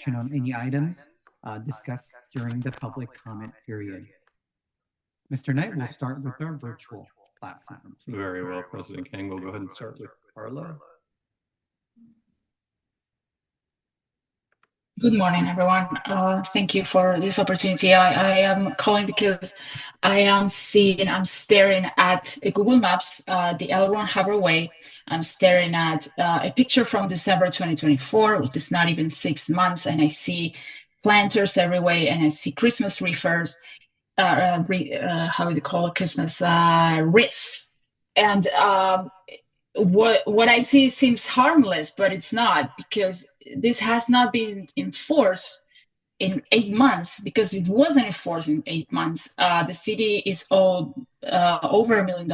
on any items discussed during the public comment period. Mr. Knight, we'll start with our virtual platform, please. Very well, President Kang. We'll go ahead and start with Carla. Good morning, everyone. Thank you for this opportunity. I am calling because I'm staring at Google Maps, the L. Ron Hubbard Way. I'm staring at a picture from December 2024, which is not even 6 months, and I see planters everywhere, and I see Christmas wreaths, how do you call it, Christmas wreaths, and what I see seems harmless, but it's not, because this has not been enforced in 8 months, because it wasn't enforced in 8 months. The city is owed over $1 million,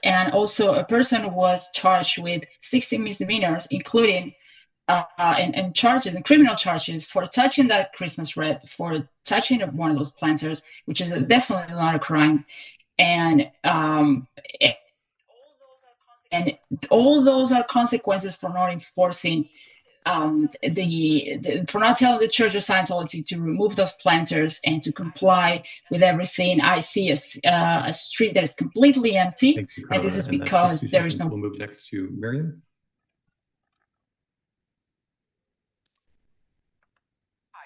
and also a person was charged with 60 misdemeanors, including and charges and criminal charges for touching that Christmas wreath, for touching one of those planters, which is definitely not a crime. And all those are consequences for not enforcing for not telling the Church of Scientology to remove those planters and to comply with everything. I see a street that is completely empty, and this is because there is no. We'll move next to Miriam.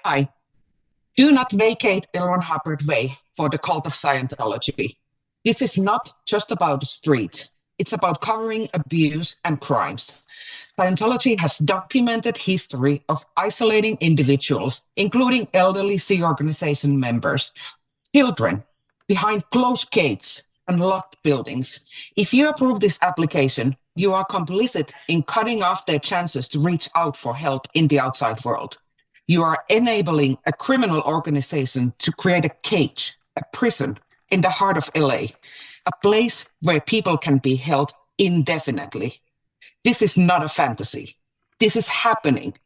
Hi. Do not vacate L. Ron Hubbard Way for the cult of Scientology. This is not just about the street. It's about covering abuse and crimes. Scientology has documented history of isolating individuals, including elderly Sea Organization members, children, behind closed gates and locked buildings. If you approve this application, you are complicit in cutting off their chances to reach out for help in the outside world. You are enabling a criminal organization to create a cage, a prison, in the heart of LA, a place where people can be held indefinitely. This is not a fantasy. This is happening.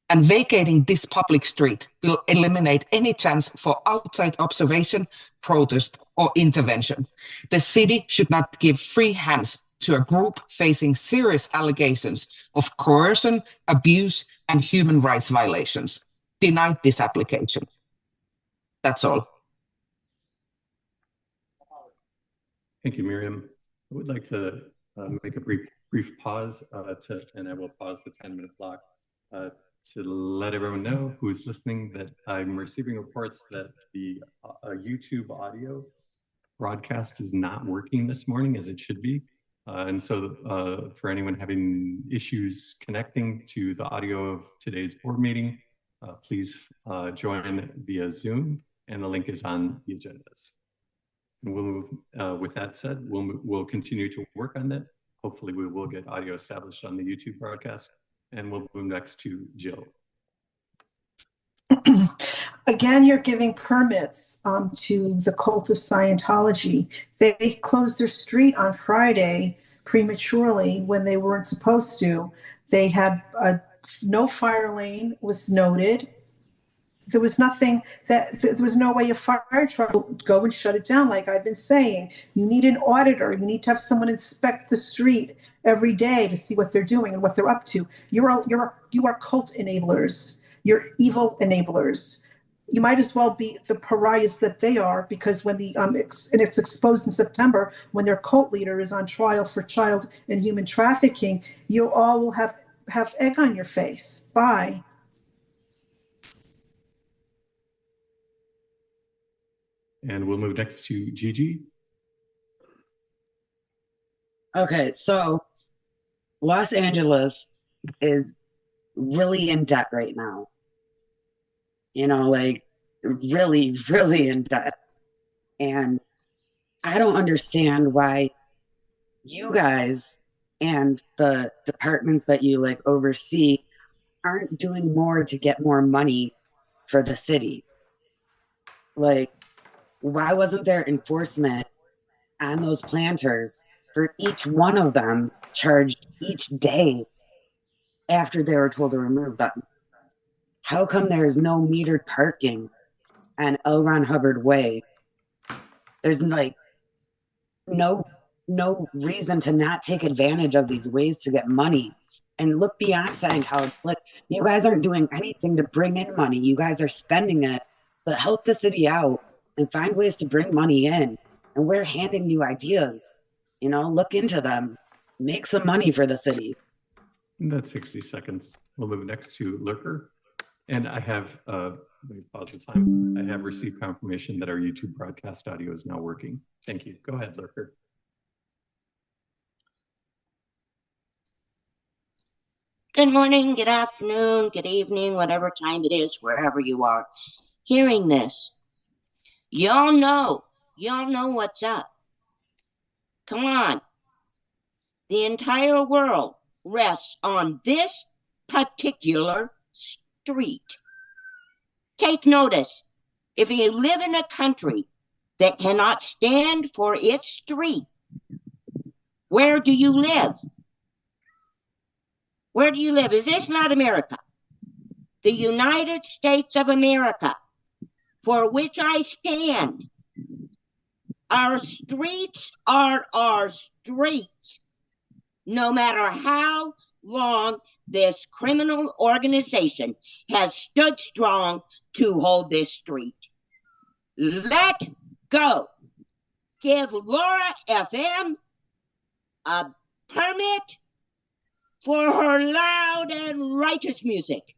And vacating this public street will eliminate any chance for outside observation, protest, or intervention. The city should not give free hands to a group facing serious allegations of coercion, abuse, and human rights violations. Denied this application. That's all. Thank you, Miriam. I would like to make a brief pause, and I will pause the 10-minute block to let everyone know who's listening that I'm receiving reports that the YouTube audio broadcast is not working this morning as it should be. And so for anyone having issues connecting to the audio of today's board meeting, please join via Zoom, and the link is on the agendas. And we'll move, with that said, we'll continue to work on that. Hopefully we will get audio established on the YouTube broadcast, and we'll move next to Jill. Again, you're giving permits to the cult of Scientology. They closed their street on Friday prematurely when they weren't supposed to. They had no fire lane was noted. There was nothing there was no way a fire truck would go and shut it down. Like I've been saying, you need an auditor. You need to have someone inspect the street every day to see what they're doing and what they're up to. You are cult enablers. You're evil enablers. You might as well be the pariahs that they are, because when and it's exposed in September, when their cult leader is on trial for child and human trafficking, you all will have egg on your face. Bye. And we'll move next to Gigi. Okay, so Los Angeles is really in debt right now. You know, like really, really in debt. And I don't understand why you guys and the departments that you like oversee aren't doing more to get more money for the city. Like, why wasn't there enforcement on those planters for each one of them charged each day after they were told to remove them? How come there is no metered parking on L. Ron Hubbard Way? There's like no no reason to not take advantage of these ways to get money and look beyond Scientology. Like, you guys aren't doing anything to bring in money. You guys are spending it, but help the city out and find ways to bring money in. And we're handing you ideas, you know, look into them, make some money for the city. That's 60 seconds. We'll move next to Lurker. And I have, let me pause the time. I have received confirmation that our YouTube broadcast audio is now working. Thank you. Go ahead, Lurker. Good morning, good afternoon, good evening, whatever time it is, wherever you are hearing this. Y'all know what's up. Come on. The entire world rests on this particular street. Take notice. If you live in a country that cannot stand for its street, where do you live? Where do you live? Is this not America? The United States of America, for which I stand. Our streets are our streets, no matter how long this criminal organization has stood strong to hold this street. Let go. Give Laura FM a permit for her loud and righteous music.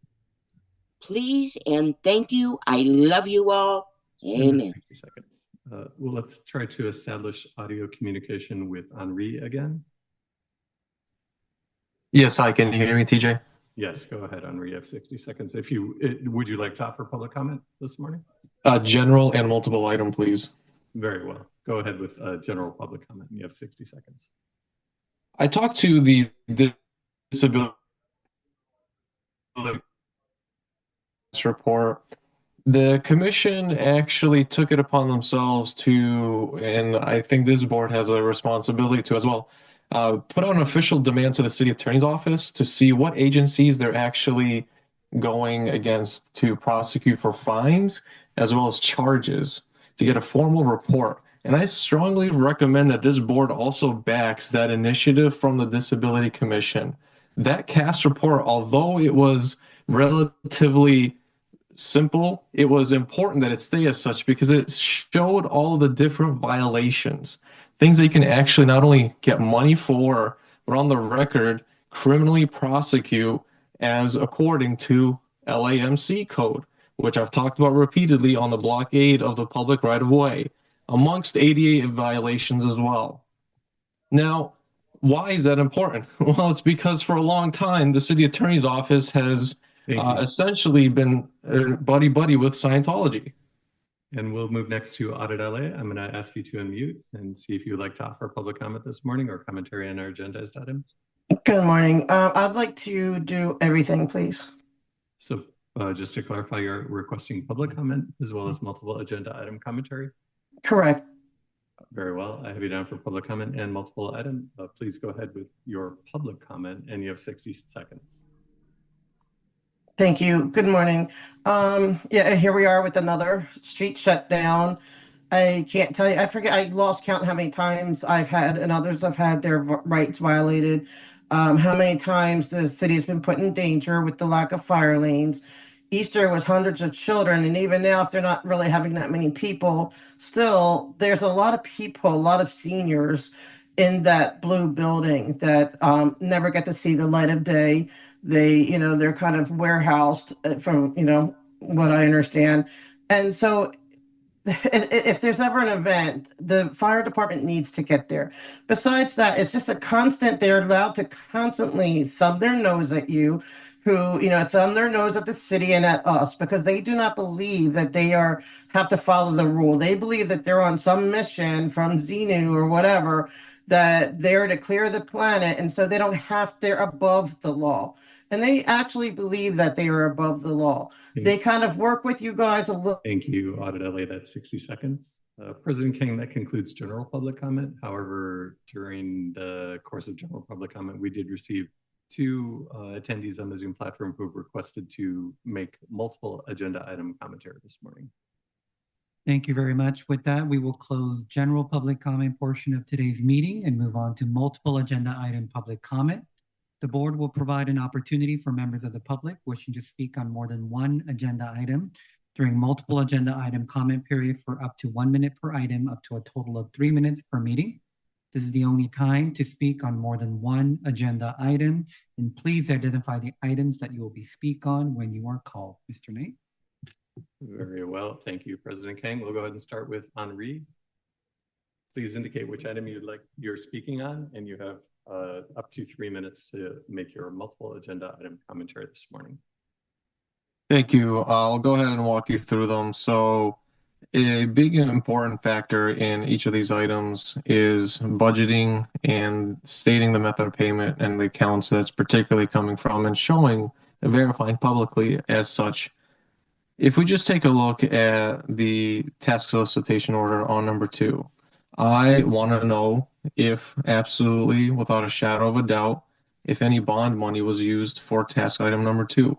Please and thank you. I love you all. Amen. 60 seconds. Well, let's try to establish audio communication with Henri again. Yes, hi. Can you hear me, TJ? Yes, go ahead, Henri. You have 60 seconds. Would you like to offer public comment this morning? General and multiple item, please. Very well. Go ahead with general public comment. You have 60 seconds. I talked to the disability report. The commission actually took it upon themselves to, and I think this board has a responsibility to as well, put out an official demand to the city attorney's office to see what agencies they're actually going against to prosecute for fines as well as charges to get a formal report. And I strongly recommend that this board also backs that initiative from the Disability Commission. That CAS report, although it was relatively simple, it was important that it stay as such because it showed all of the different violations, things that you can actually not only get money for, but on the record, criminally prosecute as according to LAMC code, which I've talked about repeatedly on the blockade of the public right-of-way, amongst ADA violations as well. Now, why is that important? Well, it's because for a long time, the city attorney's office has essentially been buddy-buddy with Scientology. And we'll move next to Audit LA. I'm going to ask you to unmute and see if you would like to offer public comment this morning or commentary on our agendized items. Good morning. I'd like to do everything, please. So just to clarify, you're requesting public comment as well as multiple agenda item commentary? Correct. Very well. I have you down for public comment and multiple item. Please go ahead with your public comment and you have 60 seconds. Thank you. Good morning. Yeah, here we are with another street shutdown. I can't tell you, I forget, I lost count how many times I've had and others have had their rights violated. How many times the city has been put in danger with the lack of fire lanes. Easter was hundreds of children, and even now, if they're not really having that many people, still, there's a lot of people, a lot of seniors in that blue building that never get to see the light of day. They, they're kind of warehoused from, what I understand. And so if there's ever an event, the fire department needs to get there. Besides that, it's just a constant, they're allowed to constantly thumb their nose at you, who, thumb their nose at the city and at us because they do not believe that they have to follow the rule. They believe that they're on some mission from Xenu or whatever, that they're to clear the planet. And so they're above the law. And they actually believe that they are above the law. They kind of work with you guys a little. Thank you, Audit LA. That's 60 seconds. President King, that concludes general public comment. However, during the course of general public comment, we did receive 2 attendees on the Zoom platform who have requested to make multiple agenda item commentary this morning. Thank you very much. With that, we will close general public comment portion of today's meeting and move on to multiple agenda item public comment. The board will provide an opportunity for members of the public wishing to speak on more than one agenda item during multiple agenda item comment period for up to 1 minute per item, up to a total of 3 minutes per meeting. This is the only time to speak on more than one agenda item, and please identify the items that you will be speak on when you are called. Mr. Knight. Very well. Thank you, President Kang. We'll go ahead and start with Henri. Please indicate which item you're speaking on, and you have up to 3 minutes to make your multiple agenda item commentary this morning. Thank you. I'll go ahead and walk you through them. So a big and important factor in each of these items is budgeting and stating the method of payment and the accounts that's particularly coming from and showing and verifying publicly as such. If we just take a look at the task solicitation order on number 2, I want to know if absolutely, without a shadow of a doubt, if any bond money was used for task item number 2.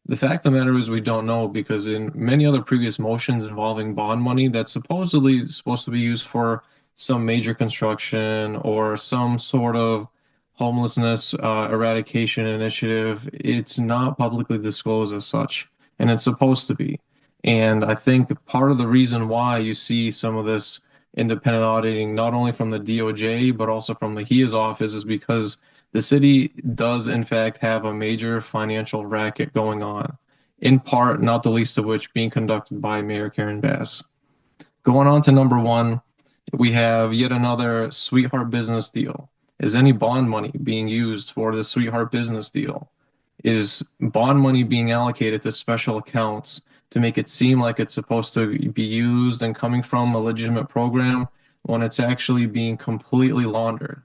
The fact of the matter is we don't know, because in many other previous motions involving bond money that's supposedly supposed to be used for some major construction or some sort of homelessness eradication initiative, it's not publicly disclosed as such, and it's supposed to be. And I think part of the reason why you see some of this independent auditing, not only from the DOJ, but also from the HIA's office, is because the city does, in fact, have a major financial racket going on, in part, not the least of which being conducted by Mayor Karen Bass. Going on to number 1, we have yet another Sweetheart business deal. Is any bond money being used for the Sweetheart business deal? Is bond money being allocated to special accounts to make it seem like it's supposed to be used and coming from a legitimate program when it's actually being completely laundered?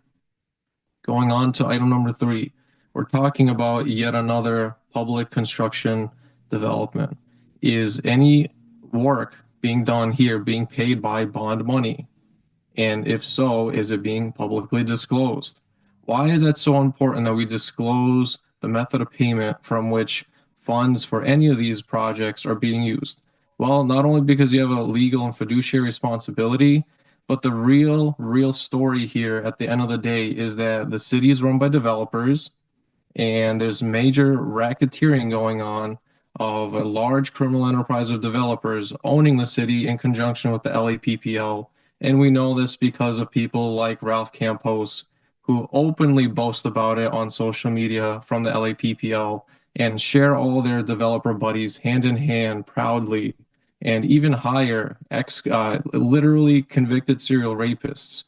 Going on to item number 3, we're talking about yet another public construction development. Is any work being done here being paid by bond money? And if so, is it being publicly disclosed? Why is that so important that we disclose the method of payment from which funds for any of these projects are being used? Well, not only because you have a legal and fiduciary responsibility, but the real story here at the end of the day is that the city is run by developers, and there's major racketeering going on of a large criminal enterprise of developers owning the city in conjunction with the LAPPL. And we know this because of people like Ralph Campos, who openly boast about it on social media from the LAPPL and share all their developer buddies hand in hand proudly, and even hire literally convicted serial rapists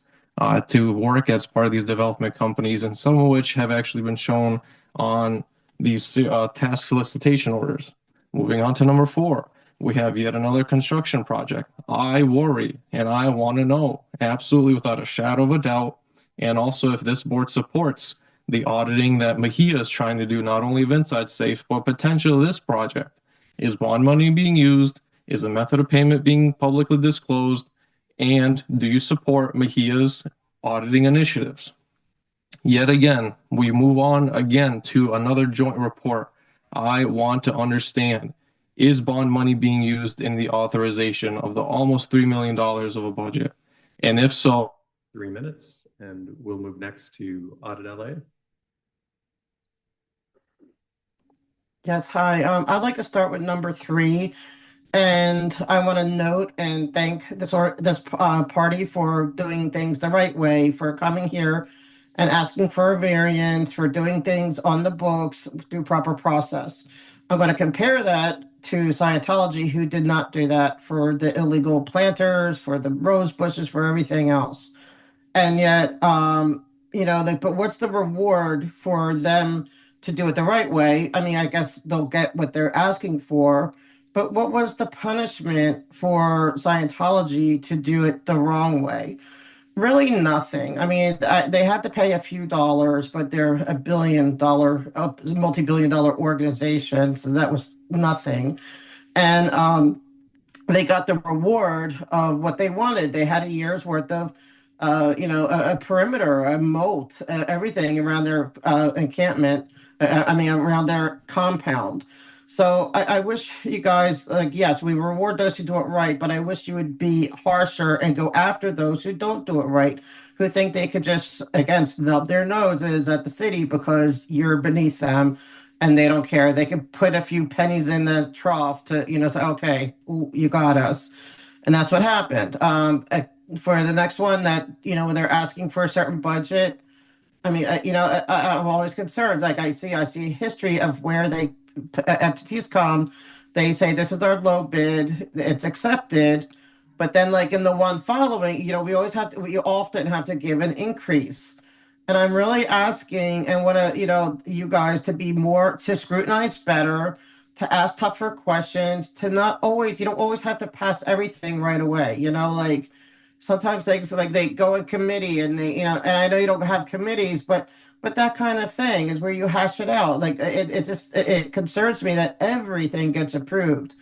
to work as part of these development companies, and some of which have actually been shown on these task solicitation orders. Moving on to number 4, we have yet another construction project. I worry, and I want to know absolutely without a shadow of a doubt, and also if this board supports the auditing that Mejia is trying to do, not only of Inside Safe, but potentially this project. Is bond money being used? Is the method of payment being publicly disclosed? And do you support Mejia's auditing initiatives? Yet again, we move on again to another joint report. I want to understand, is bond money being used in the authorization of the almost $3 million of a budget? And if so, 3 minutes, and we'll move next to Audit LA. Yes, hi. I'd like to start with number 3. And I want to note and thank this party for doing things the right way, for coming here and asking for a variance, for doing things on the books through proper process. I'm going to compare that to Scientology, who did not do that for the illegal planters, for the rose bushes, for everything else. And yet, but what's the reward for them to do it the right way? I mean, I guess they'll get what they're asking for. But what was the punishment for Scientology to do it the wrong way? Really nothing. I mean, they had to pay a few dollars, but they're a multi-billion-dollar organization, so that was nothing. And they got the reward of what they wanted. They had a year's worth of, a perimeter, a moat, everything around their encampment. Around their compound. So I wish you guys, like, yes, we reward those who do it right, but I wish you would be harsher and go after those who don't do it right, who think they could just, again, snub their noses at the city because you're beneath them and they don't care. They can put a few pennies in the trough to, say, okay, ooh, you got us. And that's what happened. For the next one that, when they're asking for a certain budget, I mean, I'm always concerned. Like I see a history of where entities come, they say this is our low bid, it's accepted, but then like in the one following, we often have to give an increase. And I'm really asking and want to, you guys to be more, to scrutinize better, to ask tougher questions, to not always, you don't always have to pass everything right away. Like sometimes things like they go in committee and and I know you don't have committees, but that kind of thing is where you hash it out. Like it concerns me that everything gets approved.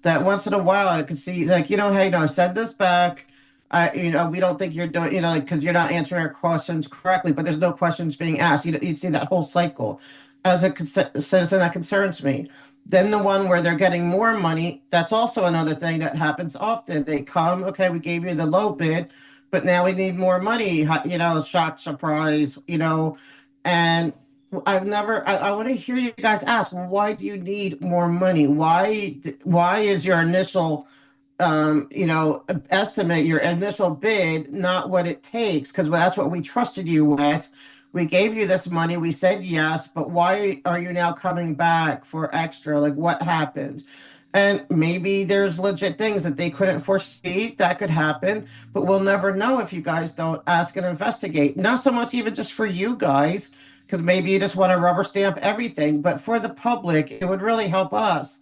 That once in a while I could see like, hey, no, send this back. We don't think you're doing, like, because you're not answering our questions correctly, but there's no questions being asked. You see that whole cycle. As a citizen, that concerns me. Then the one where they're getting more money, that's also another thing that happens often. They come, okay, we gave you the low bid, but now we need more money, shock, surprise, and I want to hear you guys ask, well, why do you need more money? Why is your initial estimate, your initial bid, not what it takes? Because that's what we trusted you with. We gave you this money. We said yes, but why are you now coming back for extra? Like, what happened? And maybe there's legit things that they couldn't foresee that could happen, but we'll never know if you guys don't ask and investigate. Not so much even just for you guys, because maybe you just want to rubber stamp everything, but for the public, it would really help us.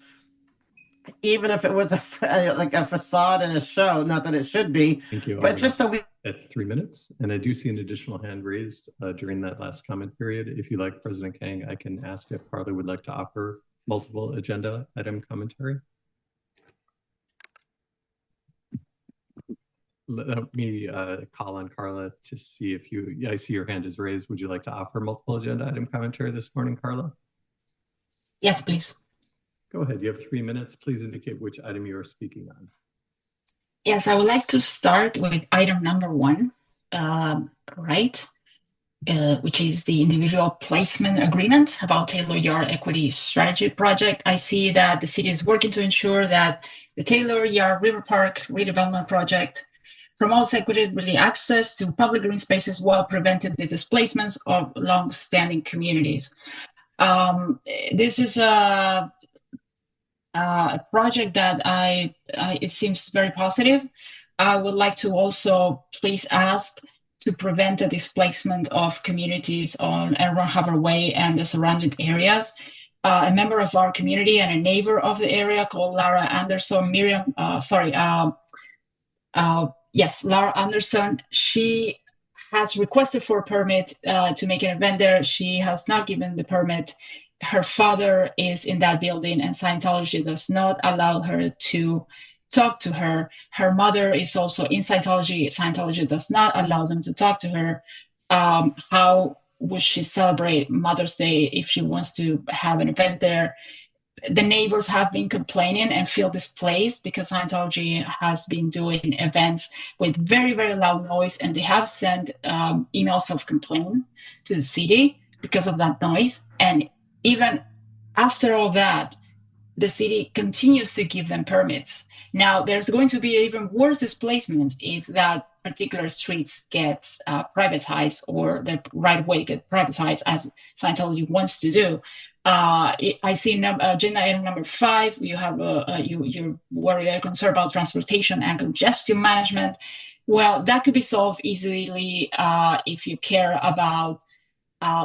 Even if it was like a facade and a show, not that it should be, Thank you, but Ari. just so we. That's 3 minutes. And I do see an additional hand raised during that last comment period. If you like, President Kang, I can ask if Carla would like to offer multiple agenda item commentary. Let me call on Carla to see if I see your hand is raised. Would you like to offer multiple agenda item commentary this morning, Carla? Yes, please. Go ahead. You have 3 minutes. Please indicate which item you are speaking on. Yes, I would like to start with item number 1, which is the individual placement agreement about Taylor Yard Equity Strategy Project. I see that the city is working to ensure that the Taylor Yard River Park redevelopment project promotes equitable access to public green spaces while preventing the displacements of long-standing communities. This is a project that it seems very positive. I would like to also please ask to prevent the displacement of communities on Elron Harbor Way and the surrounding areas. A member of our community and a neighbor of the area called Lara Anderson, Lara Anderson, she has requested for a permit to make an event there. She has not given the permit. Her father is in that building and Scientology does not allow her to talk to her. Her mother is also in Scientology. Scientology does not allow them to talk to her. How would she celebrate Mother's Day if she wants to have an event there? The neighbors have been complaining and feel displaced because Scientology has been doing events with very, very loud noise, and they have sent emails of complaint to the city because of that noise. And even after all that, the city continues to give them permits. Now, there's going to be even worse displacement if that particular streets get privatized or the right of way get privatized, as Scientology wants to do. I see agenda item number 5. You have you're worried, concerned about transportation and congestion management. Well, that could be solved easily if you care about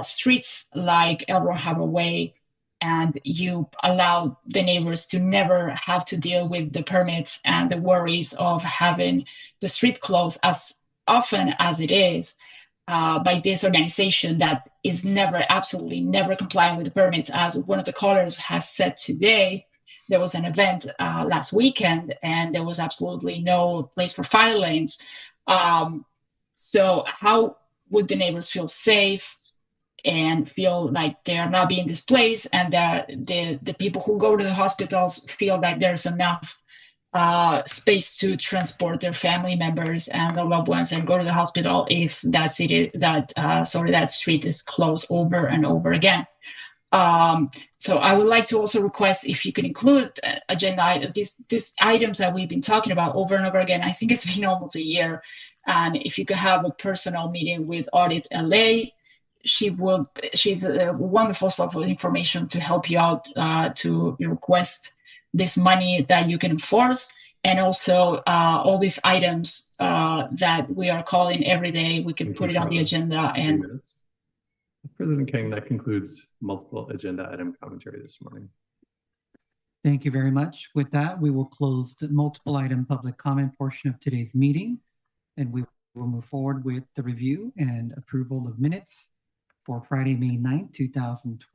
streets like Elron Harbor Way, and you allow the neighbors to never have to deal with the permits and the worries of having the street closed as often as it is by this organization that is absolutely never complying with the permits. As one of the callers has said today, there was an event last weekend and there was absolutely no place for fire lanes. So how would the neighbors feel safe and feel like they are not being displaced, and that the people who go to the hospitals feel that there's enough space to transport their family members and their loved ones and go to the hospital if that street is closed over and over again. So I would like to also request if you can include agenda these items that we've been talking about over and over again. I think it's been almost a year, and if you could have a personal meeting with Audit LA, she's a wonderful source of information to help you out to request this money that you can enforce, and also all these items that we are calling every day, we can put it on the agenda. And President King, that concludes multiple agenda item commentary this morning. Thank you very much. With that, we will close the multiple item public comment portion of today's meeting, and we will move forward with the review and approval of minutes for Friday, May 9th, 2020.